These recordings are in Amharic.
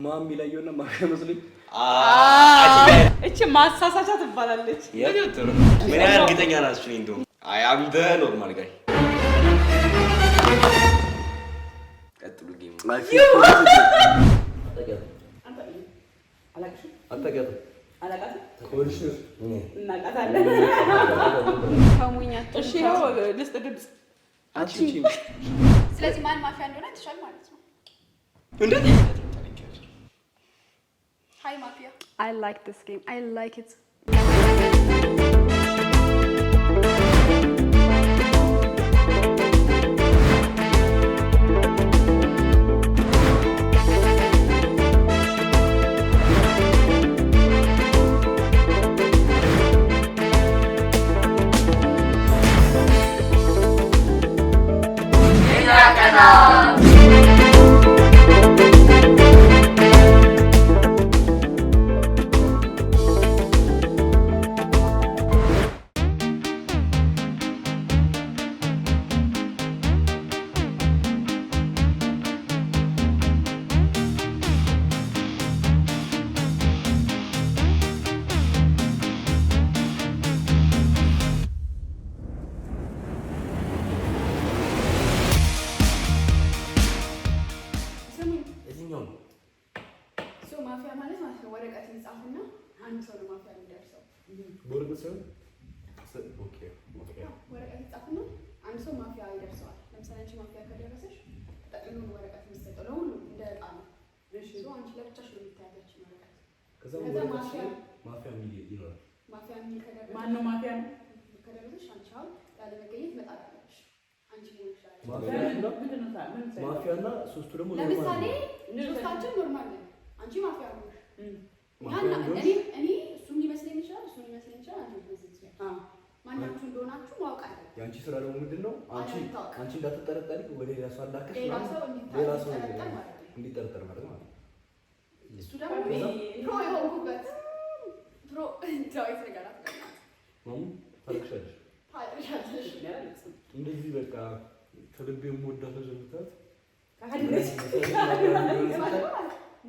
ማሚ ላየውና ማፊያ መስሎኝ እቺ ማሳሳቻ ትባላለች። ምን ያህል እርግጠኛ ናችሁ? እኔ እንደውም አይ አም ዘ ኖርማል ጋይ ቀጥሉ ጌም ስለዚህ ማን ማፊያ እንደሆነ አይተሻል ማለት ነው። Hi Mafia. I like this game. I like it. ማፊያና ሶስቱ ደግሞ ለምሳሌ ሶስታችን ኖርማል ነን። አንቺ ማፊያ ነሽ። እኔ እሱም ሊመስለኝ ይችላል፣ እሱም ሊመስለኝ ይችላል፣ አንቺ ሊመስለኝ ይችላል። ማናችሁ እንደሆናችሁ ማወቅ አለ። ያንቺ ስራ ደግሞ ምንድነው? አንቺ እንዳትጠረጠሪ ወደ ሌላ ሰው አላከሽ ሌላ ሰው እንዲጠረጠር ማለት ነው። እሱ ደግሞ ፕሮ የሆንኩበት ፕሮ ዳዊት ነገር አትቀናት ታልክሻለሽ እንደዚህ በቃ ከልቤ የምወዳት ዘምታት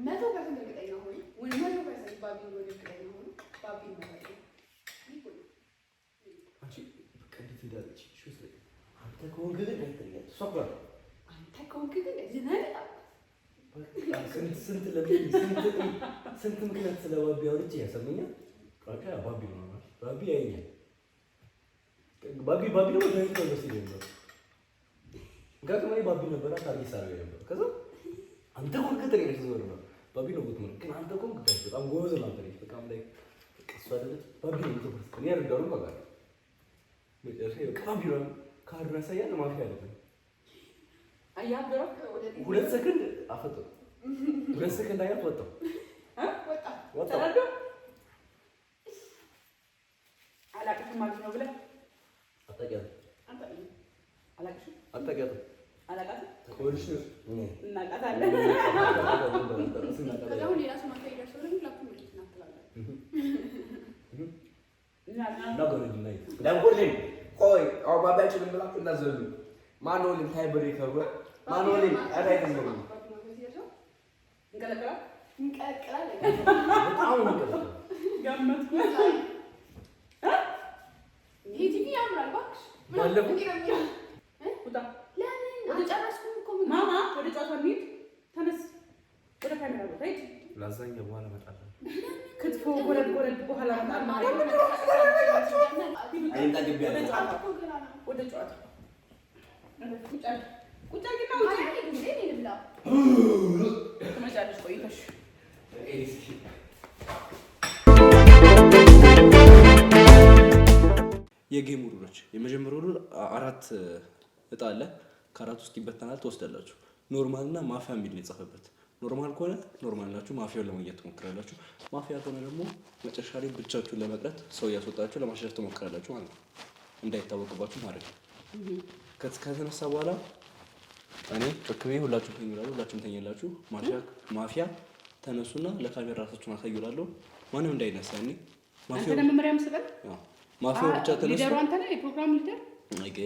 መቶ ፐርሰንት እርግጠኛ ሆኜ ወይ 100% ባቢ ነው እርግጠኛ ሆኜ ባቢ ነው ማለት ነው። አንቺ ቀድት ሄዳለች። እሺ አንተ ከሆንክ ግን አይተኛል። ሶፍራ አንተ ከሆንክ ግን ዝናዳ ስንት ምክንያት ስለ ባቢ አውርቼ ያሰመኛል። ቃቃ ባቢ ነው ማለት ባቢ ያየኛል። ባቢ ነው ዳይት ነው ሲለኝ ጋጥማይ ባቢ ነበር ታሪክ ሳርገ ነበር። ከዛ አንተ ኮንክ ተገኘ ተዘወረ ነው ባቢ ነው ጉት ነው ግን አንተ ኮንክ በጣም ጎበዝ ነው። አንተ በጣም ላይ እሷ አይደለች ባቢ ነው ተፈስከ ነው ያርዳሩ ባጋ መጨረሻ ባቢ ነው ካርና ሳይያል ማፊያ አይደለም። አያብሮ ሁለት ሰከንድ አፈጠ 2 ሰከንድ አያት ወጣ ወጣ አላቅም ማለት ነው ብለህ አታውቂያትም? አላቃትም ኮልሽ እናቃታለን። ከዛው ሌላ ሰው ማፊያ ይደርሰው ነው ላኩ ማለት ነው ለሁሌም ቆይ አው ባባችን ብላችሁ እንዳዘሉ ማኖልን ሃይብሪ ከበ ማኖልን አዳይት ነው እንቀለቀላል በጣም ነው ገመትኩ ቲቪ ያምራል እባክሽ ባለፈው ውጣ ለምን አልጨረስኩም እኮ ማማ ወደ ጫቷ እንሂድ ተነስ ወደ ካሜራ ቦታ ሂድ ላዛኛ በኋላ እመጣለሁ ክትፎ ጎረድ በኋላ እመጣለሁ አይንታ ግቢ ያለ ወደ ጫቷ ቁጭ አድርጊና ውጪ እኔ ልብላ ትመጫለሽ ቆይተሽ የጌም ሩሎች የመጀመሪያው ሩል 4 እጣ አለ። ከአራት ውስጥ ይበተናል ትወስዳላችሁ። ኖርማል እና ማፊያ የሚል ነው የጻፈበት። ኖርማል ከሆነ ኖርማል ናችሁ ማፊያውን ለማግኘት ትሞክራላችሁ። ማፊያ ከሆነ ደግሞ መጨረሻ ላይ ብቻችሁን ለመቅረት ሰው ያስወጣችሁ ለማሸነፍ ትሞክራላችሁ ማለት ነው። እንዳይታወቅባችሁ ማለት ነው። ከተነሳ በኋላ እኔ በክቤ ሁላችሁም ተኝላችሁ፣ ሁላችሁም ተኛላችሁ። ማፊያ ተነሱና ለካሜራ ራሳችሁን አሳዩላለሁ። ማንም እንዳይነሳ እኔ ማፊያው ለመመሪያም ስበል ማፊያው ብቻ ተነሱ። ሊደሩ አንተ ነህ የፕሮግራም ሊደር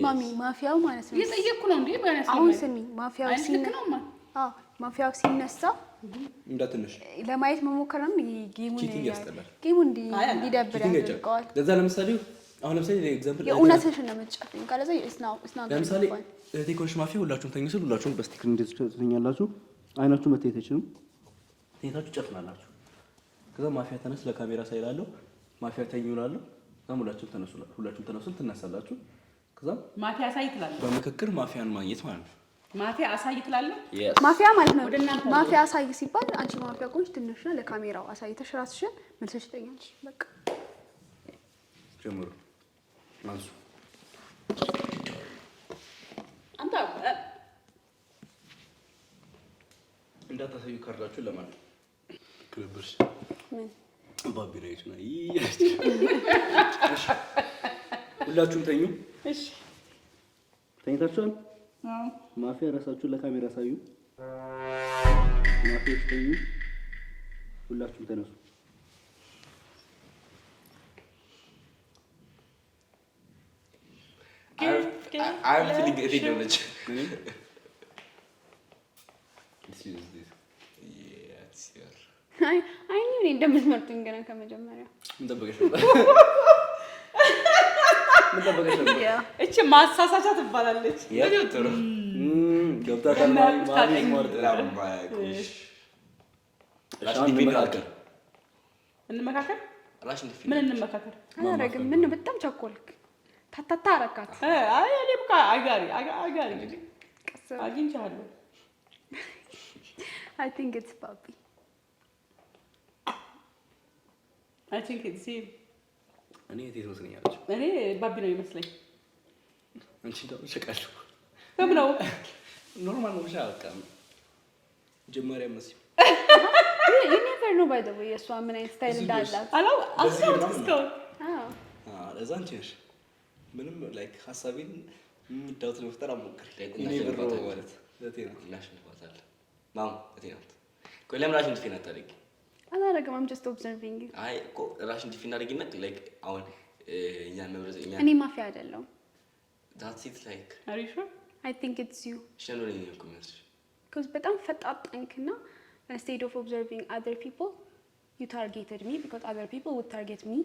ማሚ ማፊያው ማለት ነው። እየጠየቅኩ ነው እንዴ? አሁን ስሚ ማፊያው ሲነሳ እንዳትነሽ ለማየት መሞከር ነው ጌሙን ቺቲንግ ያስጠላል። ጌሙን እንዲደብር ያደርገዋል። ለዛ ለምሳሌ አሁን ለምሳሌ ኤግዛምፕል የእውነትሽን ነው የምትጨፍሪው። ካለዛ እስና ለምሳሌ እህቴ ኮንሽ ማፊያ ሁላችሁም ተኙ ስል ሁላችሁም በስቲክ እንደዚህ ትተኛላችሁ። አይናችሁ መታየት አይችልም። ተኝታችሁ ጨፍናላችሁ። ከዛ ማፊያ ተነስ ለካሜራ ሳይላለው ማፊያ ተኙ እላለሁ። ከዛ ሁላችሁም ተነሱ ትነሳላችሁ። ከዛ ማፊያ አሳይ ትላለህ። በምክክር ማፊያን ማግኘት ማለት ነው። ማፊያ አሳይ ትላለህ። ማፊያ ማለት ነው። ማፊያ አሳይ ሲባል አንቺ ማፊያ ቆንጆ ትንሽና ለካሜራው አሳይተሽ ራስሽን መልሰሽ ትተኛለሽ። በቃ ጀምሩ። አንሱ አንተ እንዳታሳዩ ካርዳችሁን ለማለት ክብርሽ ምን ባቢራይት ነው። ሁላችሁም ተኙ። እሺ ተኝታችኋል? አዎ። ማፊያ ራሳችሁን ለካሜራ አሳዩ። ማፊያ ተኙ። ሁላችሁም ተነሱ። I'm feeling it in the አይ እኔ እንደምትመርጡኝ ገና ከመጀመሪያው እንጠብቀሽ እቺ ማሳሳቻ ትባላለች። ገብታ እንመካከር። ምን እንመካከር? አላረግም። ምን በጣም ቸኮልክ። ታታታ አረካት። አይ እኔ በቃ አጋሪ ቀስ አግኝቻለሁ። I think it's Bobby. I think it's him. እኔ የት መስለኛለች? እኔ ባቢ ነው ይመስለኝ። አንቺ ደግሞ ሸቃለሁ። ለምነው ኖርማል ነው ሻቃ ጀመሪያ መስይ You never know by the way የሷ ምን አይነት ስታይል እንዳላት። አላው አስታውስከው። ለዛ አንቺ ነሽ ምንም ላይክ ሐሳቤን ዳውት ለመፍጠር አሞክር እኔ ብሮ ማለት ለቴና ላሽንፋታል ማም ለቴና ቆይ ለምን ራሽን ትፊና ታደርጊ? አላረግም። I'm just observing you. አይ እኮ ራሽን ትፊና አድርጊና ላይክ አሁን እኛን መብረዝ እኔ ማፊያ አይደለም። that's it like Are you sure? I think it's you. ሸኖ ነኝ እኮ ማለት because በጣም ፈጣጣንክና instead of observing other people you targeted me because other people would target me.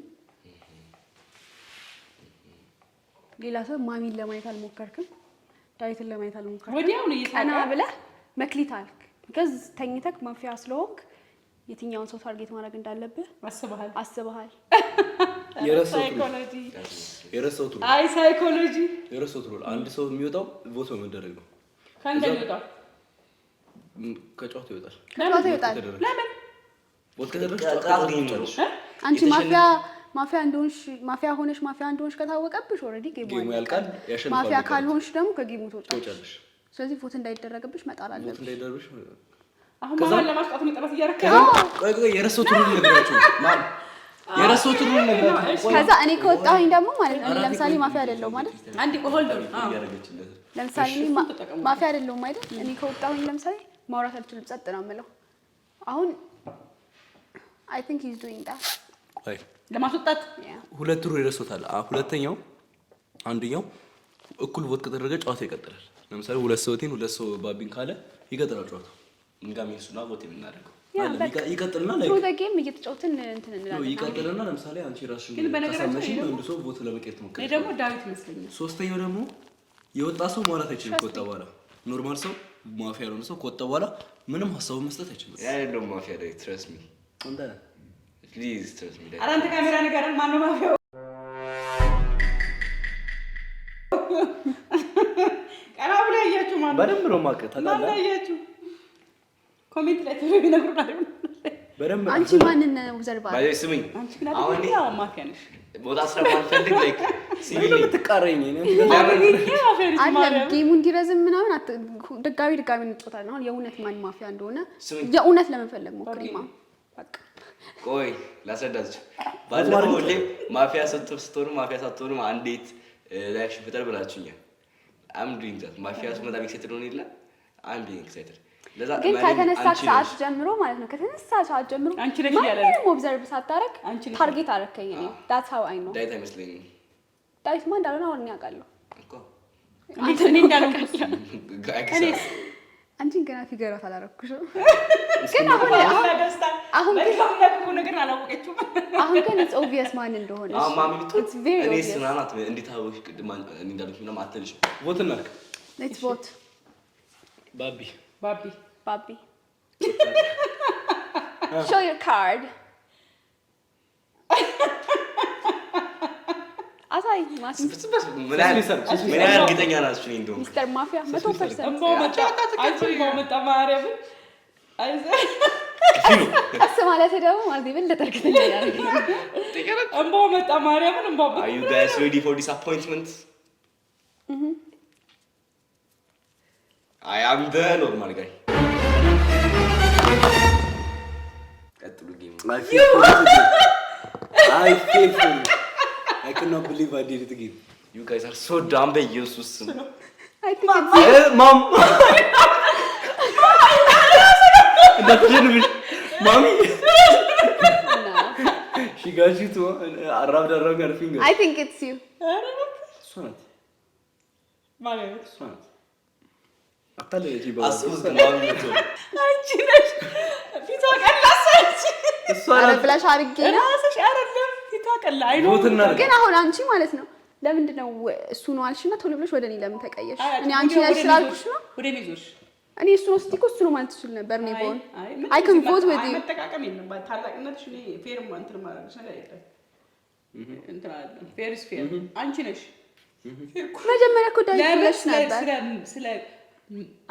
ሌላ ሰው ማሚን ለማየት አልሞከርክም። ዳዊትን ለማየት አልሞከርክም። ወዲያው ነው ቀና ብለህ መክሊት አልክ። because ተኝተክ ማፊያ ስለሆንክ የትኛውን ሰው ታርጌት ማድረግ እንዳለብህ አስበሃል። ሳይኮሎጂ የረሳሁት አይ ሳይኮሎጂ የረሳሁት ነው። አንድ ሰው የሚወጣው ቮት በመደረግ ነው። ካንተ ይወጣል ከጨዋታ ይወጣል። ለምን ቮት ከደረግሽ አንቺ ማፊያ እንደሆንሽ ማፊያ እንደሆንሽ ከታወቀብሽ ኦሬዲ ጌሙ ያልቃል። ማፊያ ካልሆንሽ ደግሞ ከጌሙ ትወጫለሽ። ስለዚህ ቮት እንዳይደረግብሽ መጣል አለብሽ። ቮት እንዳይደረግብሽ አሁን ማን ለማስጣት ነው ጥረት እያደረከው? ቆይ የረሳሁት ነው ነገራችሁ ማን የረሳሁት ነው ነገራችሁ። ከዛ እኔ ከወጣሁኝ ደግሞ ማለት ነው ለምሳሌ ማፊያ አይደለም ማለት አንድ ሆልድ ለምሳሌ ማፊያ አይደለም አይደል? እኔ ከወጣሁኝ ለምሳሌ ማውራት አልችልም፣ ጸጥ ነው የምለው። አሁን I think he's doing that አይ ለማስወጣት ሁለት ሩል ይረሳታል። ሁለተኛው አንደኛው እኩል ቮት ከተደረገ ጨዋታው ይቀጥላል። ለምሳሌ ሁለት ሰው ባቢን ካለ ይቀጥላል ጨዋታው። እንጋም ይሱና ቮት የምናደርገው ይቀጥልና ላይ through the game እየተጫወትን እንትን እንላለን። ይቀጥልና ለምሳሌ አንቺ ራስሽ ካሳመሽ አንድ ሰው ቮት ለመቀየር ትሞክራለሽ። እኔ ደግሞ ዳዊት ይመስለኛል። ሶስተኛው ደግሞ የወጣ ሰው ማውራት አይችልም። ከወጣ በኋላ ኖርማል ሰው ማፊያ ያልሆነ ሰው ከወጣ በኋላ ምንም ሀሳብ መስጠት አይችልም። ያ ነው ማፊያ ላይ trust me አንተ please trust me ኧረ አንተ ካሜራ ነገር ማን ነው ማፊያው? ቀና ብለ ያያችሁ ማን ነው? በደንብ ነው ማቀ ታላላ ማን ያያችሁ ኮሜንት ላይ ተነግሩናል። በደንብ አንቺ ማንን ኦብዘርቭ አለ? ባይ ስሚኝ አንቺ ግን አሁን ማፊያ ነሽ። ቦታ ስለማልፈልግ like ሲቪል የምትቃረኝ እኔ አይደለም ጌሙ እንዲረዝም ምናምን ድጋሚ እንጫወታለን። አሁን የእውነት ማን ማፊያ እንደሆነ የእውነት ለመፈለግ ሞክሪማ። በቃ ቆይ ላስረዳችሁ። ባለፈው ሁሌ ማፊያ ስትሆኑ ማፊያ ሳትሆኑ አንዴት ሪአክሽን ፍጠር ብላችሁኛል። I'm doing that ማፊያ ስመጣ ኤክሳይትድ ሆነ ይላል I'm being excited። ለዛ ግን ከተነሳች ሰዓት ጀምሮ ማለት ነው ከተነሳች ሰዓት ጀምሮ አንቺ ነሽ ያለ ማንም ኦብዘርቭ ሳታረግ ታርጌት አረከኝ እኔ that's how I know ዳይት አይመስለኝም። ዳይት ማን እንዳልሆነ አሁን ያውቃለሁ እኮ አንተ ነኝ እንዳልኩ አንቺን ገና ፊገራት አላረኩሽም። ግን አሁን ነገር አላወቀችውም። አሁን ግን it's obvious ማን እንደሆነ ማሚ ብትሆን it's very እኔ obvious ስናናት እንዴት አወቅሽ? ቅድም እንዳሉት ምንም አትልሽ። ቮት እናድርግ። let's vote ባቢ Bobby show your card አሳይ ማሲ ምን ያህል እርግጠኛ ናችሁ? እኔ እንደውም ሚስተር ማፊያ 100% እንባው መጣ ማርያም ቀስ ማለት ደግሞ ማለት የበለጠ እርግጠኛ ያደርግ እንባው መጣ ማርያምን እንባው Are you guys ready for disappointment? I am the normal guy. ቀጥሉ ጌም I feel for you. I cannot believe I did it again. You guys are so dumb. በኢየሱስ I think it's ማም Mommy, she got you to wrapped around her finger. I think it's you. Sonat. ማለት Sonat. አታለለ ጂ ባባ አስቡት ማሚ ነው አንቺ ነሽ ፊቷ ቀላሰች እሷ አረ ናት። ብላሽ አድርጌ ነው ራስሽ አይደለም ፊቷ ቀላ አይኖ ቮትና ግን አሁን አንቺ ማለት ነው ለምንድን ነው እሱ ነው አልሽና ቶሎ ብለሽ ወደ እኔ ለምን ተቀየርሽ? እኔ አንቺ ነሽ ስላልኩሽ ነው። ወደ እኔ ዞርሽ እኔ እሱ ነው ስትይኩ እሱ ነው ማለት ትችል ነበር ነው ቦን I can vote with you. መጠቃቀም የለም ታላቅነትሽ እኔ ፌር እንትን ማድረግሽ ነገር የለም እንትን አይደለም ፌር ኢዝ ፌር አንቺ ነሽ መጀመሪያ እኮ ዳይሬክት ነበር ስለ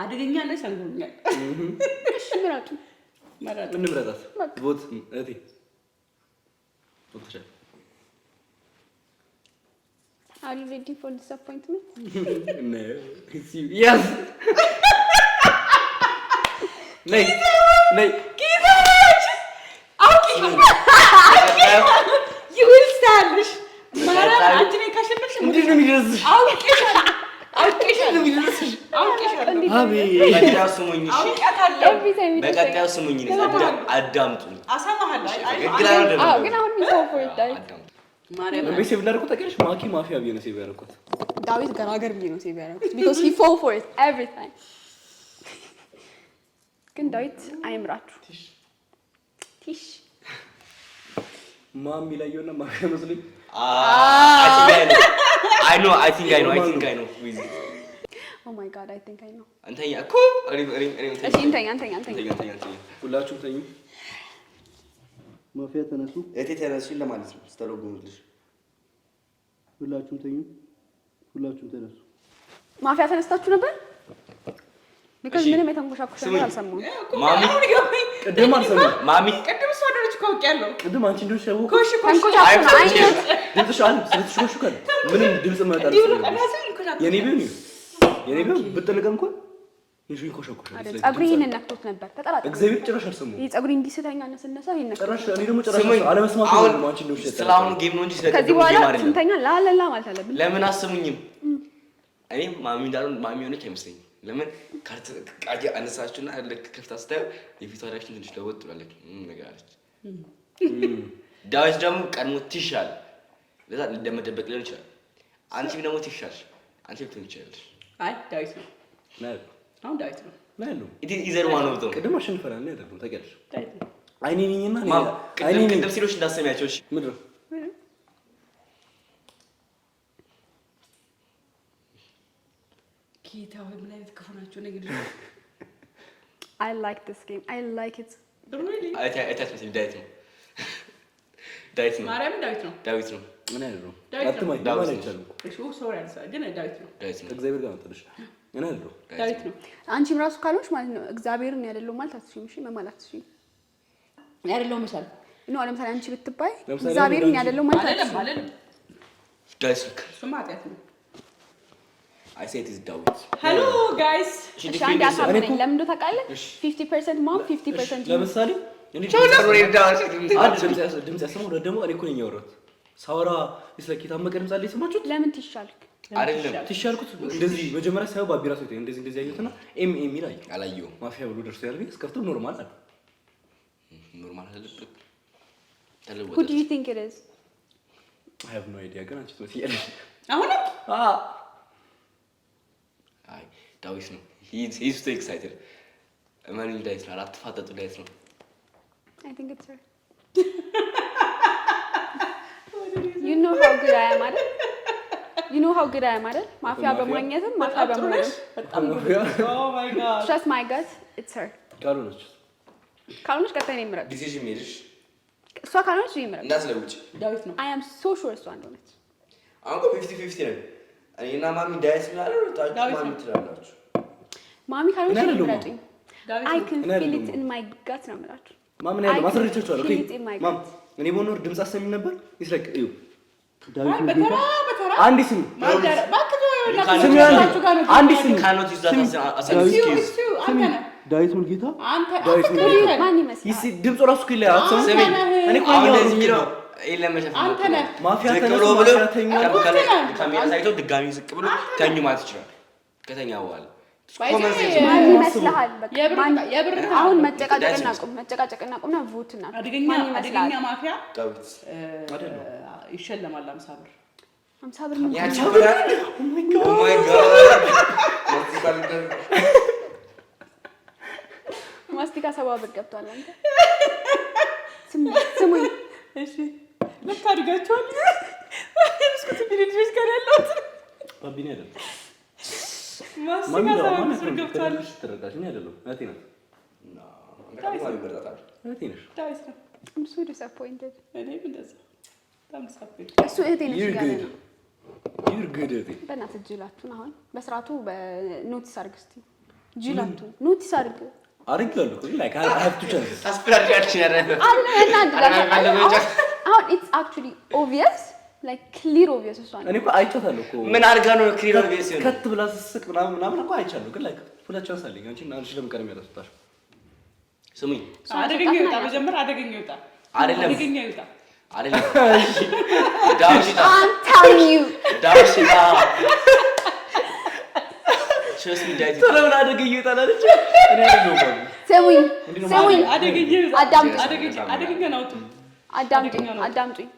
አደገኛ ነሽ ሰንጎኛል እሺ ምራቱ ማለት እንምረጣት ቮት እቴ ቮት Are you ready for disappointment? No. Yes. Nay. ኪታች አውቂ ይውልሳልሽ ማራ አንቺ ነኝ ካሸነፍሽ እንዴት ነው የሚደርስሽ? አውቄሻለሁ በቀጣዩ ስሙኝ እሺ Every time you በቀጣዩ ስሙኝ አዳምጡኝ አሳማሃለሽ ግን አሁን የሚሰው for it die. ማርያም ለምን ሴቭ ላደረኩት ታውቂያለሽ? ማኪ ማፊያ ብዬ ነው ሴቭ ያደረኩት። ዳዊት ገራገር ብዬ ነው ሴቭ ያደረኩት because he fall for it every time. ግን ዳዊት አይምራችሁ ቲሽ ማሚ ላይ የሆነ ማፊያ መስሎኝ I think I know Oh my god, I think I know. አንተኛ እኮ እሺ እንተኛ ሁላችሁም ተኙ። ማፊያ ተነሱ። እቴ ተነሱ ለማለት ነው ስተረጉምልሽ ሁላችሁም ተነሱ። ማፊያ ተነስታችሁ ነበር? because ምንም የተንኮሻኮሽ ነገር አልሰማሁም። ማሚ ቅድም አልሰማሁም። ማሚ ቅድም እሷ ደረች ካውቂያለሁ ቅድም አንቺ እንደሆነሽ ያወቅኩት ኮሽ ተንኮሻኮሽ ነው አይነት ድምፅሽ አለ ስለተሽኮሽካል ምንም ድምፅ መጣል የኔ ቢሆን ብትልቀም እንኳን ይሽኝ ኮሽኮሽ ጸጉሬን ነክቶት ነበር ተጠራጠረ እግዚአብሔር ጭራሽ አልሰማሁም። ይሄ ጸጉሬ እንዲስተኛ እና ስነሳ ይሄን ነክቶት ጭራሽ እኔ ደግሞ ጭራሽ አለመስማት ነው አንቺ እንደሆነሽ ስለአሁኑ ጌም ነው እንጂ ከዚህ በኋላ ስንተኛ ላላላ ማለት አለብን። ለምን አስሙኝም እኔ ማሚ እንዳሉ ማሚ ሆነች አይመስለኝም። ለምን ካርት ቃጂ አነሳችሁና ልክ ከፍታ ስታዩ የፊቷ ሪአክሽን ትንሽ ለወጥ ብላለች ነገር አለች። ዳዊት ደግሞ ቀድሞ ትሻል ለዛ እንደመደበቅ ሊሆን ይችላል። አንቺም ደግሞ ትሻል አንቺ ብትሆን ይችላልሽ። አይ ዳዊት ነው አሁን ዳዊት ነው ነው ኢዘር ዋን ኦፍ ዘም ቅድም አሸንፈናል ነው ያደረገው ታውቂያለሽ። ዳዊት ነው አይኔ ነኝና ቅድም ሲሎሽ እንዳሰሚያቸው እሺ ምንድን ነው ጌታ ወይ ምን አይነት ክፉ ናቸው ነገር I like this game. I like it. really አይታች መስል ዳዊት ነው ማርያም ዳዊት ነው ምን አይደለም ዳዊት ነው። አትማይ ማለት አይቻልም። እሺ ሶሪ አልሳ ግን ዳዊት ነው እግዚአብሔር ጋር ተደሽ ምን አይደለም ዳዊት ነው አንቺም ራሱ ካልሆንሽ ማለት ነው እግዚአብሔርን ያደለው ማለት አትሽም። እሺ መማላት አትሽም ያደለው መሳል ነው። ለምሳሌ አንቺ ብትባይ እግዚአብሔርን ያደለው ማለት አይደለም አትሽም። አይደለም ዳዊት እሱማ ኃጢአት ነው። I say it is David. Hello guys. እሺ አንድ አሳምነኝ ለምን እንደው ታውቃለህ? 50% mom 50% you. ለምሳሌ እኔ ድምጽ ያሰማው ደግሞ እኔ እኮ ነኝ ያወራሁት ሳወራ ስለኪ ታመቀ ድምጽ አለ የሰማችሁት? ለምን ትሻልክ? አይደለም ትሻልኩት እንደዚህ መጀመሪያ ሳይው ባቢራስ ነው እንደዚህ አየሁትና ኤም ይላል አላየሁም። ማፊያ ብሎ ደርሶ ያልኩኝ እስከፍተው ኖርማል አለ ኖርማል አይደለም። Who do you think it is? I have no idea ግን አንቺ ትመስያለሽ። አሁን ዳዊት ነው he's too excited ማን ዳዊት ነው አትፋጠጡ ዳዊት ነው I think it's her. You know how good I am አይደል? You know how good I am አይደል? ማፊያ በማግኘትም ማፊያ በመሆንም በጣም oh my god trust my gut it's her. ካልሆነች ቀጣይ ነው የምረጥ ዲሲዥን ሜድሽ እሷ ካልሆነች ነው የምረጥ እንዳትለውጭ ዳዊት ነው I am so sure እሷ እንደሆነች አሁን 50-50 ነው እኔና ማሚ ዳዊት ምናለው ማሚ ትላላችሁ ማሚ ካልሆነች ነው የምረጥኝ I can feel it in my gut ነው የምላችሁ ማምን ያለው ማስረጃቸው አለ ማም እኔ ቦኖር ድምጽ አሰሚ ነበር ይስለክ እዩ ዳዊት ነው አንድ ስም አንድ ስም ካኖት ይዛታ አሰንስኪዝ ዳዊት ሙልጌታ አንተ ማን ይመስላል ይሲ ድምጽ ራሱ ከለ አትሰሚ እኔ እኮ እንደዚህ የሚለው ኤለመሸፍ አንተ ነህ ማፊያ ተኛ ካሜራ ሳይቶ ድጋሚ ዝቅ ብሎ ተኙ ማለት ይችላል ከተኛ በኋላ ማን ይመስልሃል የብር አሁን መጨቃጨቅና ቁምና ቮትና አደገኛ ማፊያ ዳዊት ይሸለማል 50 ብር 50 ብር ያቺ ብር ኦ ማይ ጋድ ማስቲካ 70 ብር ገብቷል አንተ ስሙኝ እሺ ለካ አድጋችኋል እስኩት ቢልጅስ ጋር ያለው ባቢኔ አይደል ማስቲካ 70 ብር ገብቷል ተረዳሽኝ አይደለም እህቴ ናት ዳዊት ነው I'm so disappointed እኔም እንደዛ በጣም disappointed እሱ እህቴ ነች ጋር ነው you're good at it በእናትህ ጅላቱን አሁን በስራቱ በኖቲስ አድርግ እስቲ ጅላቱን ኖቲስ አድርግ አድርጋለሁ like I have to chance አስፈራሪያችን ያረፈ አሁን it's actually obvious like clear obvious እሷ እኔ እኮ አይቻታለሁ እኮ ምን አድርጋ ነው ክሊር ኦብቪየስ ነው ከት ብላ ስስቅ ምናምን እኮ አይቻለሁ ግን like ሁለት ቻንስ አለኝ አንቺ እና አንቺ ለምን ቀድም ያላስጣሽ ስሙኝ አደገኛ ይወጣ መጀመሪያ አደገኛ ይወጣ አይደለም አደገኛ ይወጣ አይደለም ዳውሽታ I'm telling you ዳውሽታ ቸስ ሚዳይት ተለምን አደገኛ ይወጣል አይደል እኔ አይደለም ስሙኝ አደገኛ አደገኛ ነው አዳምጡኝ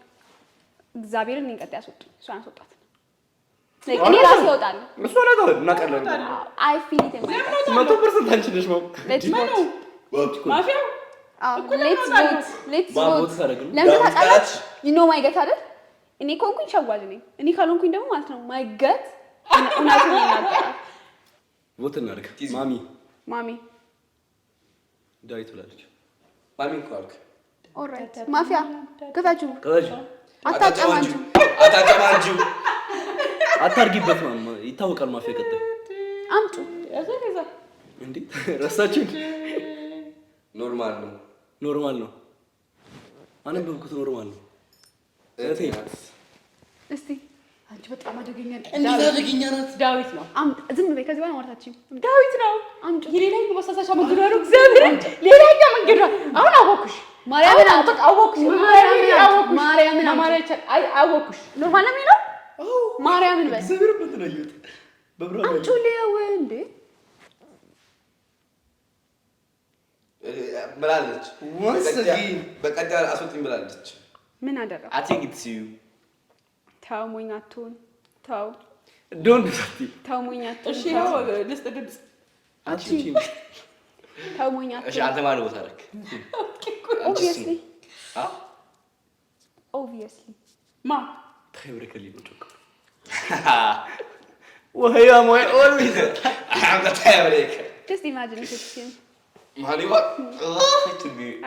እግዚአብሔርን እንቀጥ ያስወጡ እሷን አስወጣት እኔ ራሴ እወጣለሁ እሷ ነው እናቀለን I feel it in my gut 100% አንቺ ነሽ ማም ማፊያው let's vote ለምን ታውቃለች you know my gut አይደል እኔ ኮንኩኝ ሸዋጅ ነኝ እኔ ካልሆንኩኝ ደግሞ ማለት ነው my gut እውነቱን ይናገራል vote እናድርግ ማሚ ዳዊት ብላለች ማሚ እኮ አልክ ኦልራይት ማፊያ ከታችሁ አታጨማንጁ አታርጊበት ማማ ይታወቃል ማፊያ ቀጣይ አምጡ ያዘዛ እንዴ ረሳችሁ ኖርማል ነው አነበብኩት ኖርማል ነው እስቲ አንቺ በጣም አደገኛ ናት ዳዊት ነው ዝም በይ ከዚህ በኋላ ማውራታችን ዳዊት ነው አምጡ የሌላኛ በሳሳቻ መንገዱ ነው እግዚአብሔር ሌላኛ መንገዱ አሁን አወኩሽ ማርያምን አወኩሽ አወኩሽ ኖርማል ነው የሚለው ማርያምን በል እግዚአብሔር በተለየት በብራው አምጡ ሊያው እንዴ ብላለች በቀጣይ አስወጥኝ ብላለች ምን አደረገ I think it's you ተው ሞኛቱን ተው ዶንት ዱት ተው ሞኛቱን እሺ ነው ልስጥ ድምጽ አንቺ ተው ሞኛቱን እሺ አንተ ማን ቦታ አደረክ obviously ማ ተብረከሊ ነው ጮክ ወህያ ሞይ ኦልዌይዝ I'm the favorite just imagine it him ማሊዋ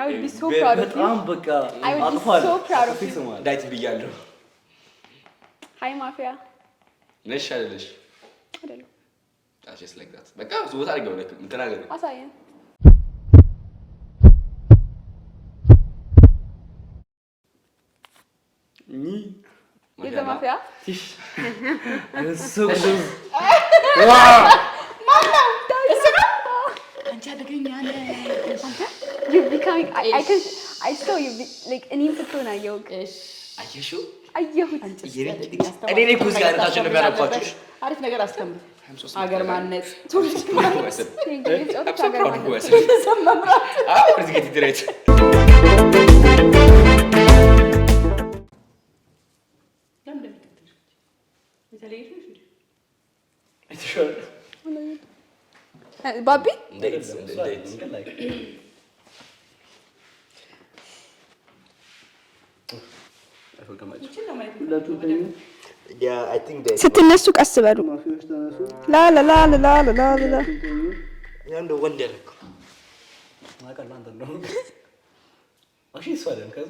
I would be so proud of you በጣም በቃ I would be so proud of you ዳይት ብያለሁ ሃይ ማፊያ ነሽ አይደለሽ አይደለም just like that በቃ ዞታ አድርገው ለክ እንተናገር አሳየን ማፊያ so good አንቺ አደገኛ ነህ you becoming I saw you like እኔን ስትሆን አየሁት አየሽው አየሁት እኔ ነኝ ኩስ ጋር ታችሁ ነገር አልኳችሁ አሪፍ ነገር አስተምር ሀገር ማነጽ ቱሪስት ባቢ ስትነሱ ቀስ በሉ። ላላላላላላላ ያንዶ ወንድ ያለኩ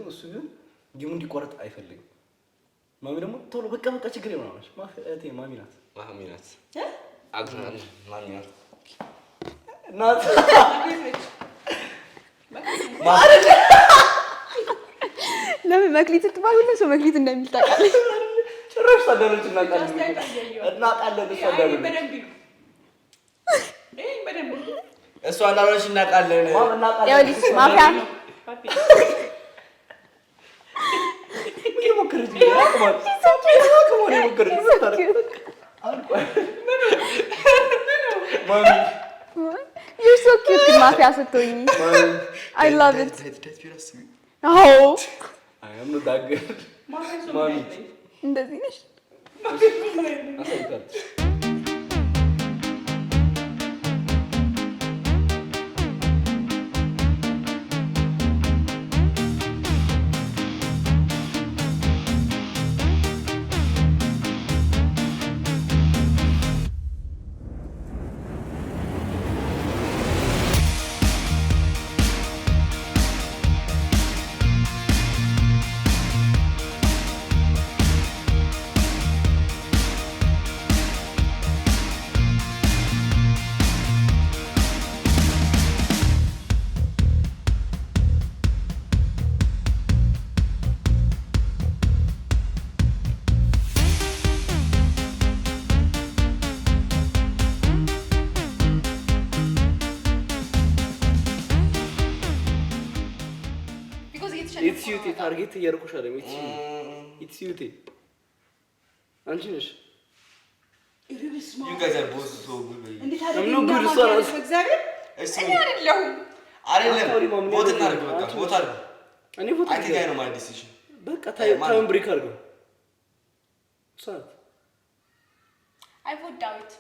እሱ ግን ጌሙ እንዲቋረጥ አይፈልግም። ማሚ ደግሞ ቶሎ በቃ ችግር የሆነች ማሚ ናት። ማሚ ናት ለምን መክሊት ስትባል ሁሉም ሰው መክሊት እንደሚል ታውቃለች። ጭራሽ ታደረች እናቃለን። እሷ እንዳለች እናቃለን። ይኸውልሽ ማፊያ You're so cute ግን ማፊያ ስትሆኚ I love it. አዎ እንደዚህ ነሽ። ታርጌት እያደረኩሽ አይደል? ኢትስ ዩቲ አንቺ ነሽ። You guys are both so good. I'm no good so እግዚአብሔር እኔ አይደለሁም ቦት እናድርግ። በቃ ቦት አድርግ። እኔ ቦት አይ ቲንክ አይ ነው ማይ ዲሲዥን። በቃ ታይም ብሬክ አድርገው። ሰዓት I vote David.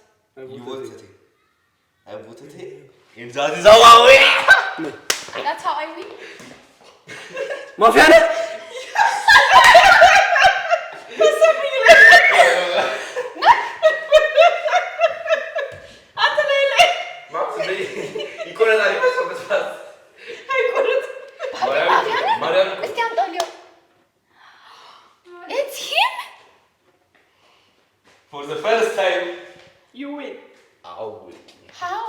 I voted and that is how I win. That's how I win. ማፊያ ነህ It's him. For the first time, you win. How?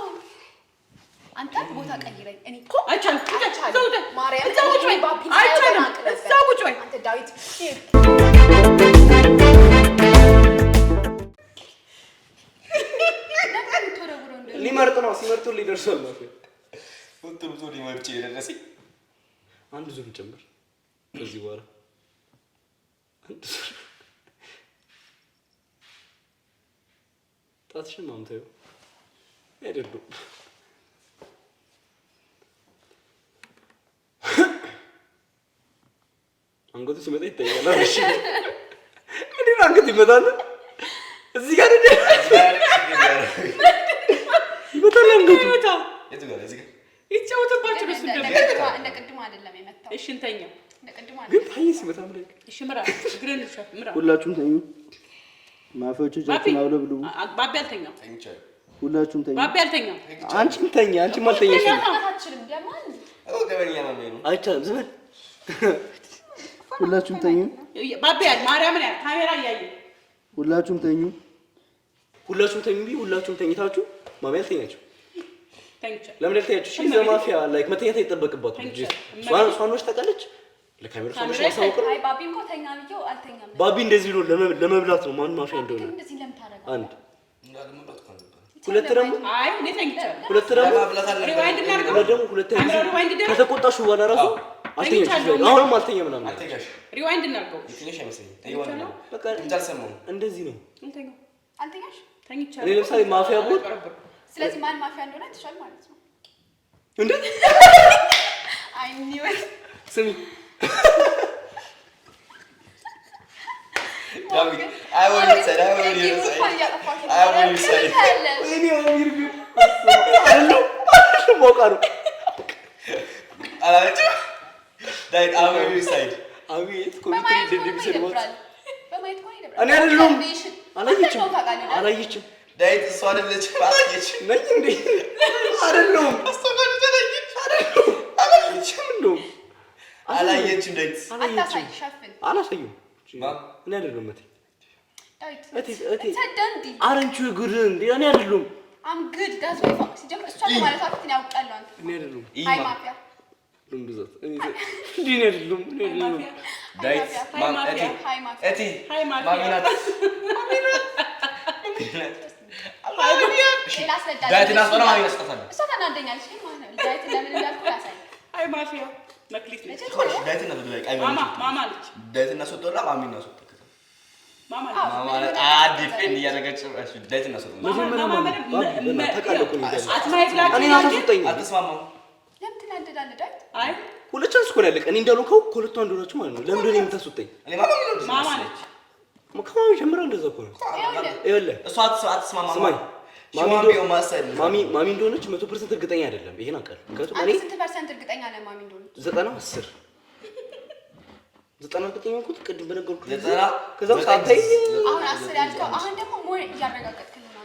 አንተ ቦታ ቀይረኝ። እኔ እኮ አይቻልም። ማርያም እዛው ቁጭ በይ። አንተ ዳዊት ሊመርጥ ነው። ሲመርጡ ሊደርሷል ነው። ሁሉም ሰው ሊመርጭ የደረሰኝ አንድ ዙር ጨምር። ከዚህ በኋላ አንድ ዙር ጣትሽን ማምተው አይደለም። አንገቱ ሲመጣ ይታያል። እሺ እንዴ አንገት ይመጣል። እዚህ ጋር እንደ ይመጣል አንገቱ የቱ ጋር እዚህ ጋር ይጫወትባችሁ ነው። እንደ ቅድሙ አይደለም የመታው። እሺ እንተኛ። እንደ ቅድሙ ግን አይደለም። ታይ ሲመጣ ማለት እሺ ምራ እግረን ሸፍ ምራ። ሁላችሁም ተኙ። ማፊያዎቹ ጃችን አውለብሉ። ባቢ አልተኛም። ተኝቻለሁ። ሁላችሁም ተኙ። ባቢ አልተኛም። አንቺም ተኛ። አንቺም አልተኛሽ። አትችልም ለማን? ገበኛ ነው የሚሆነው። አይቻልም። ዝም በል። ሁላችሁም ተኙ። ባቢ ያል ማርያምን ያል ካሜራ እያየ ሁላችሁም ተኙ። ሁላችሁም ተኙ። ሁላችሁም ተኝታችሁ ማሚ አልተኛችም። ተኝቻለሁ። ለምን አልተኛችሁ? እሺ ዘማፊያ ላይክ መተኛት አይጠበቅባትም እንጂ ሷኖች ታውቃለች። ለካሜራ ሰዎች ማሳወቅ ነው። አይ ባቢ እንኳን ተኛ ብዬው አልተኛም። ባቢ እንደዚህ ብሎ ለመብላት ነው ማን ማፊያ እንደሆነ። እንደዚህ ለምን ታደርጋለህ? አንድ እንዳልመጣት ካለ ሁለት ደግሞ አይ እኔ ተኝቻለሁ። ሁለት ደግሞ ማብላት አለ። ሪዋይንድ እናድርገው። ሁለት ደግሞ ሁለት ካሜራ ሪዋይንድ ይደረግ። ከተቆጣሽ በኋላ ራሱ አልተኛችም። አሁንም አልተኛም ምናምን አልተኛሽ። ሪዋይንድ እናድርገው። የትኛሽ አይመስለኝም። ተይዋለሁ። በቃ እንዳልሰማው እንደዚህ ነው። እንተኛ። አልተኛሽ? ተኝቻለሁ። እኔ ለምሳሌ ማፊያ ቦት ስለዚህ ማን ማፊያ እንደሆነ አይተሻል ማለት ነው። እንዴ አይ ኒው ኢት። ስሚ I will say. ወይኔ አሚር ቢው ሞቃሩ አላጭ ዳይት አሜሪ ሳይድ አቤት ኮሚቴ እንደሚሰሩት በማየት ቆይ ነበር እኔ አይደለም አላየችም ዳይት እሷ አይደለች ፋትች ነኝ እንዴ አይደለም እሷ አይደለች አላየችም ነው አላየችም ዳይት አታሳይ ሸፍን አላሳየም እኔ አይደለም እቴ ተደንዲ አረንቹ ጉድ እንዴ እኔ አይደለም I'm good that's why fuck ሲጀምር እሷ ማለት አክቲን ያውቃል አንተ እኔ አይደለም ሃይ ማፊያ እንደዛት እኔ አይደለም ዳይት እቴ ማሚናት ዳይት ናስጠና ማሚና ስጠታለ እሷ ተናደኛለች ማለት ነው ዳይት ለምን እንዳልኩ ያሳይ ሃይ ማፊያ መክሊት ነች ዳይት እና በላይ ማማ ነች ዳይት እና ሶጦላ ማሚና ሶጦ ማማ ዲፌንድ እያደረገች ዳይት እና ሶጦ ማማ ተቃለቁ ነው አትማይ ብላክ እኔ አታስወጣኝ አትስማማው ለምን ትናደዳለህ ዳይት አይ ሁለት ቻንስ እኮ ያለቀ እኔ እንዳልከው ከሁለቱ አንዱ ናችሁ ማለት ነው ለምን ነው የምታስወጣኝ እኔ ማማ ነች ከማን ጀምራ እንደዛ እኮ ነው ይኸውልህ እሷ አትስማማው ስማኝ ማሚ እንደሆነች 100% እርግጠኛ አይደለም ይሄን አውቃለሁ ምክንያቱም እኔ ስንት ፐርሰንት እርግጠኛ ነህ ማሚ እንደሆነች 90 እርግጠኛ እንኳን ቅድም በነገርኩህ 90 ከዛው ሳታይ አሁን 10 ያልከው አሁን ደግሞ ሞር እያረጋገጥክልኝ ነው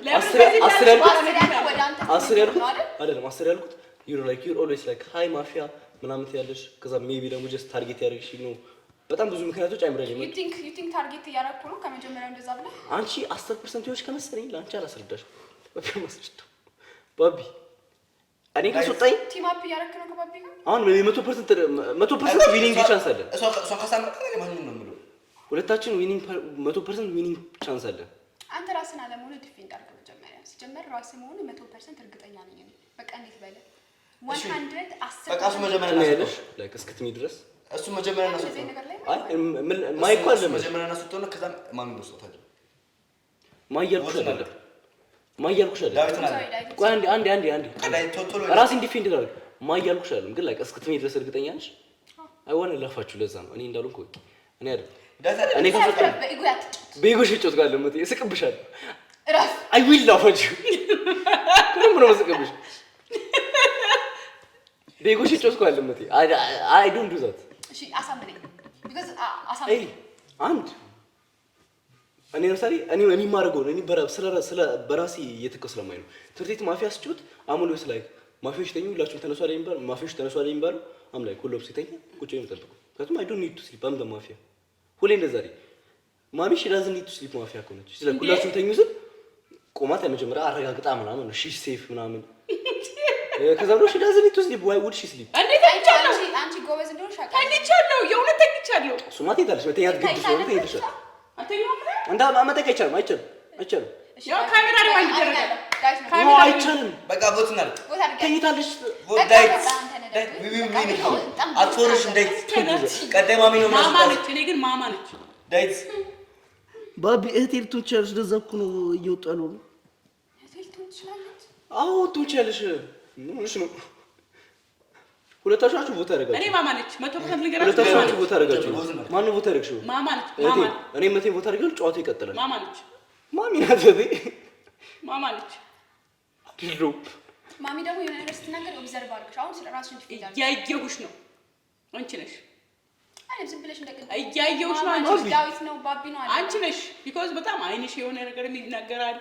10 ያልኩት አይደለም 10 ያልኩት you're always like hi mafia ምናምን ትያለሽ ከዛ ሜቢ ደግሞ just ታርጌት ያደርግሽ ነው በጣም ብዙ ምክንያቶች አይምረኝ you think ታርጌት እያደረኩ ነው ከመጀመሪያው እንደዛ ብለህ አንቺ 10% ይሆንሽ ከመሰለኝ ለአንቺ አላስረዳሽ ባቢ እኔ ከሰጠኝ ቲም አፕ እያደረክ ነው ከባቢ ጋር አሁን 100% ዊኒንግ ቻንስ አለ እሷ ካሳመጣ ማን ነው የምለው ሁለታችን ዊኒንግ 100% ዊኒንግ ቻንስ አለ አንተ ራስን አለመሆን ዲፌንድ አድርገህ መጀመሪያ ሲጀመር ራስህ መሆን 100% እርግጠኛ ነኝ እኔ በቃ እንዴት ባለ 110 በቃ እሱ መጀመሪያ ነው ያለሽ ላይክ እስክትሚ ድረስ እሱ መጀመሪያ ነው አይ ማይኮ አለ መጀመሪያ ነው ስትሆነ ከዛ ማን ነው ስትሆነ ማያልኩሽ አይደለም ማያልኩሽ አይደለም ቆይ አንዴ ራስን ዲፌንድ አድርግ ማያልኩሽ አይደለም ግን ላይክ እስክትሚ ድረስ እርግጠኛ ነሽ አይዋን ላፋችሁ ለዛ ነው እኔ እንዳልኩ እኔ አይደለም እኔ ከፈተን በኢጎ ሽጮት ጋር ለምት ይስቅብሻል ራስ አይ ዊል ላፋችሁ ምንም ነው መስቅብሽ በኢጎ ሽጮት ጋር ለምት አይ ዶንት ዱ ዛት እሺ አሳምነኝ because አሳምነኝ አንድ እኔ ለምሳሌ እኔ ማረገው እኔ ስለ በራሴ እየተከሰለማይ ነው ትርቴት ማፊያ ስጩት አሙሉስ ላይ ማፊያዎች ተኙ ሁላችሁም ተነሱ አይደል ይባል ማፊያዎች ተነሱ አይደል ይባል አም ላይ ሁሉም ሲተኛ ቁጭ ነው ተጠብቁ ከቱም አይ ዶንት ኒድ ቱ ስሊፕ አም ደ ማፊያ ሁሌ እንደዛ አይደል ማሚ ሺ ዳዝንት ኒድ ቱ ስሊፕ ማፊያ ኮነች ስለ ሁላችሁም ተኙ ዝም ቆማት ለመጀመሪያ አረጋግጣ ምናምን ነው ሺ ሴፍ ምናምን ከዛ ነው ሺ ዳዝንት ኒድ ቱ ስሊፕ ዋይ ውድ ሺ ስሊፕ አንቺ ጎበዝ እንደሆነ ሻካ ተኝቻለሁ የእውነት ተኝቻለሁ ሱማት ይታለሽ በተኛት ግድ ስለሆነ ተኝተሻል እንዳ ማመጣ አይቻልም ያው ካሜራ ላይ ማን ይደረጋል ካሜራ አይቻልም በቃ ቦት እናል ተኝታለሽ ዳይት አትፎርሽ ዳይት ቀጣይ ማሚ ነው ማማ ነች እኔ ግን ማማ ነች ዳይት ባቢ እህቴ ልትሆን ትችላለች ለዛ እኮ ነው እየወጡ ያለው አዎ ትችላለሽ ምንሽ ነው ሁለታችሁ ቦታ ያደርጋችሁ እኔ ማማ ነች 100% ልንገራችሁ ሁለታችሁ ቦታ ያደርጋችሁ ማን ነው ቦታ ያደርግሽው ማማ ነች እኔ መቴ ቦታ ያደርጋል ጨዋታው ይቀጥላል ማማ ነች ማሚ ናት ማማ ነች አድሮ ማሚ ደግሞ የሆነ ነገር ስትናገር ኦብዘርቭ አድርግሽ አሁን ስለ ራስሽ እንድትይዛለሽ ያየሁሽ ነው አንቺ ነሽ አይ ዝም ብለሽ እንደቀጥ ያየሁሽ ነው አንቺ ዳዊት ነው ባቢ ነው አለ አንቺ ነሽ ቢኮዝ በጣም አይንሽ የሆነ ነገር ይናገራል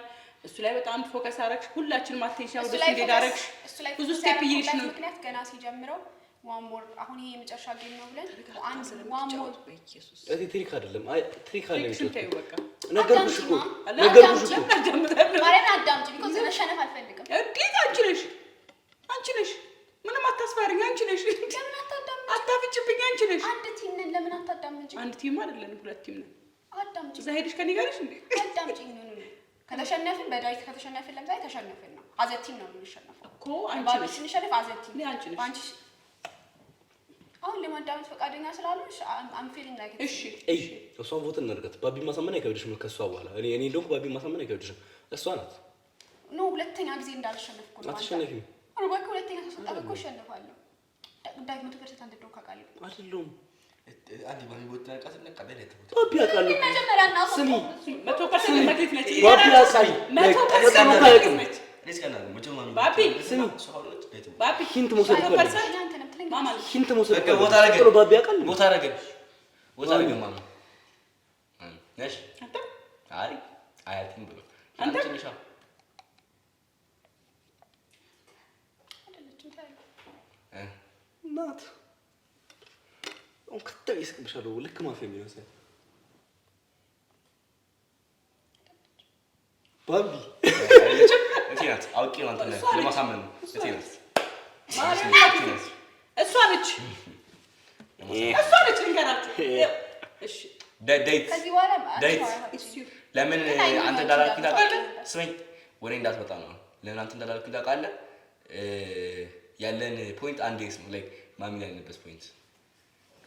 እሱ ላይ በጣም ፎከስ አረግሽ ሁላችንም አቴንሽን ወደ እሱ እንደዳረግሽ ብዙ ስቴፕ ይይሽ ነው ምክንያት ገና ሲጀምረው ዋን ሞር አሁን ይሄ የመጨረሻ ጌም ነው ብለን አንድ ዋን ሞር በኢየሱስ እዚህ ትሪክ አይደለም አይ ትሪክ አለ ሽንታዩ በቃ ነገርኩሽ እኮ ማረና አዳምጪ ቢኮዝ መሸነፍ አልፈልግም እንዴት አንቺ ነሽ ምንም አታስፈሪኝ አንቺ ነሽ ለምን አታዳምጪ አታፍጭብኝ አንቺ ነሽ አንድ ቲም ነን ለምን አታዳምጪ አንድ ቲም አይደለም ሁለት ቲም ነን አዳምጪ እዛ ሄድሽ ከኔ ጋርሽ እንዴ አዳምጪ ነው ከተሸነፍን በዳዊት ከተሸነፍን ለምሳሌ ተሸነፍን ነው አዘቲም ነው የምንሸነፈው እኮ አንቺ ነሽ ስንሸነፍ አዘቲም እኔ አንቺ ነሽ አንቺ አሁን ለማዳመጥ ፈቃደኛ ስላልሆንሽ አም ፊሊንግ ላይክ እሺ እሷን ቮት እናድርጋት ባቢ ማሳመን አይከብድሽም ከሷ በኋላ እኔ እንደው ባቢ ማሳመን አይከብድሽም እሷ ናት ኖ ሁለተኛ ጊዜ እንዳልሸነፍኩ ነው አትሸነፊም አረ ባክ ሁለተኛ ተሰጣ እኮ እሸነፋለሁ ዳዊት 100% አንደው ካቃለ አይደለም አንዲ ማሚ ቦት ተነቃት ነቃ ላይ ተቦት ባቢ ያቃሉ መጀመሪያ እናው ስሚ 100% መክሊት ነች ባቢ ያሳይ 100% መክሊት ነች ባቢ ባቢ ሂንት መውሰድ ማማ ሂንት መውሰድ ቦታ አረገ ባቢ ያውቃል ቦታ አረገ ማማ ነሽ አንተ አይ አያልኩም ብሎ አንተ ትንሽ ናት ከተው ይስቅብሻለሁ ልክ ማፊያ የሚመስል ባቢ እቴናት አውቄ ነው አንተ ለማሳመን እቴናት እሷ ነች እንገራችሁ እሺ ዳይት ከዚህ በኋላ ዳይት ለምን አንተ እንዳላልኩኝ ታውቃለህ ስመኝ ወሬ እንዳትወጣ ነው ለምን አንተ እንዳላልኩኝ ታውቃለህ ያለን ፖይንት አንድ ኤክስ ነው ላይክ ማሚ ላይ ያለበት ፖይንት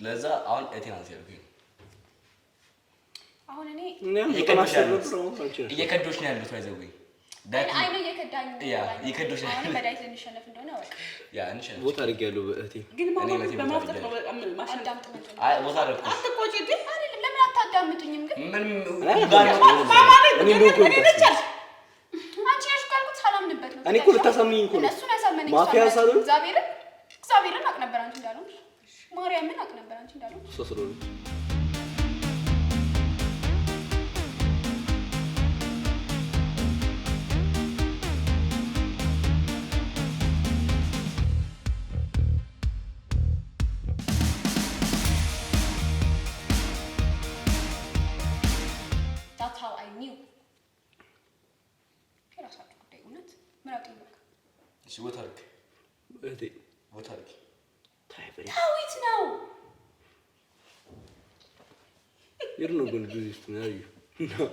ለዛ አሁን እቴናት ያልኩኝ አሁን እኔ እየከዶሽ ነው ያሉት ባይዘውኝ ዳይት አይ ነው እየከዳኝ ያ እየከዶሽ ነው አሁን በዳይት እንሸነፍ እንደሆነ አወቅ ያ እንሸነፍ ቦታ አድርጌያለሁ በእህቴ ግን ማማ በማፍጠጥ ነው ማሽን አዳምጥ ምን አይ ቦታ አድርኩ አትቆጪ ግን አይደለም ለምን አታዳምጡኝም ግን ምን እኔ እንደውም አንቺ ነሽ ካልኩት ሳላምንበት ነው እኔ እኮ ልታሳምኚኝ እኮ ነው እሱን ያሳመነኝ ማፊያ ሳልሆን እግዚአብሔርን አቅ ነበር አንቺ እንዳለው ማርያምን አቅ ነበር አንቺ እንዳለው ሶስሎኝ that's how I knew ከራሳችሁ ጉዳይ እውነት ምራጥ ይበቃ እሺ ቦታ አድርግ እህቴ ቦታ አድርግ ዳዊት ነው you're not going to do this to me are you no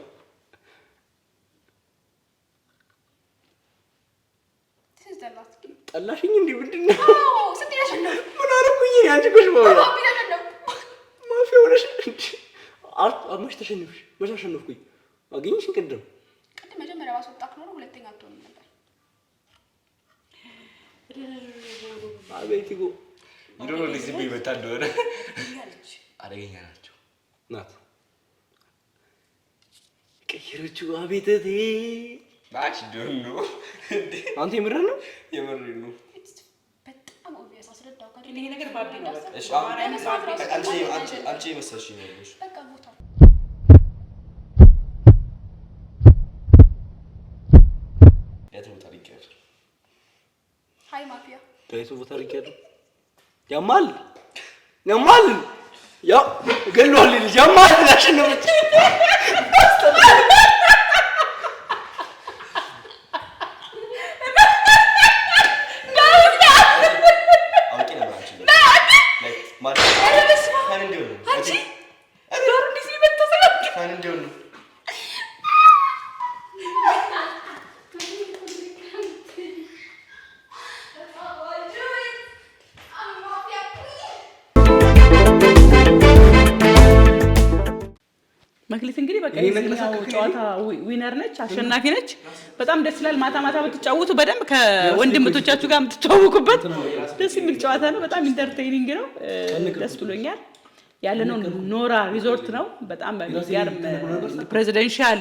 this is the last game ጠላሽኝ እንዴ ምንድነው ስንት ያሸነው ምን አረኩኝ አንቺ ቆሽ ባባ ባቢ ያሸነው ማፊያ ወረሽ አማሽ ተሸነፍሽ መቼ አሸነፍኩኝ አገኘሽ ቅድም መጀመሪያ ባስወጣክ ኖሮ ሁለተኛ አትሆንም ነበር አቤት ይጎ ይዶሮ ሊዝብ ይበታደረ አደገኛ ናቸው ናት ቀይሮቹ አቤት እቴ ባች ዶንዶ አንተ የምርህ ነው የምርህ ነው በጣም ኦብቪየስ አስረዳው ካለ ይሄ ነገር ባቢ ነው እሺ አንቺ መሰለሽ ነው በቃ ቦታ ያተውታ ሊቀር ሃይ ማፊያ ዳይቱ ቦታ አድርጌያለሁ ያማል ያው ገሏል ልጅ ያማል ያሸነፈች መክሊት እንግዲህ በቃ የኛው ጨዋታ ዊነር ነች አሸናፊ ነች በጣም ደስ ይላል ማታ ማታ ብትጫወቱ በደንብ ከወንድምቶቻችሁ ጋር የምትጫወቁበት ደስ የሚል ጨዋታ ነው በጣም ኢንተርቴይኒንግ ነው ደስ ብሎኛል ያለነው ኖራ ሪዞርት ነው በጣም በሚገርም ፕሬዚደንሻል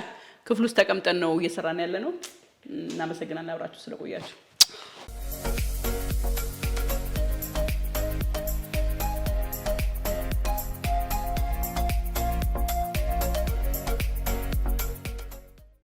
ክፍል ውስጥ ተቀምጠን ነው እየሰራን ያለነው እናመሰግናለን አብራችሁ ስለቆያችሁ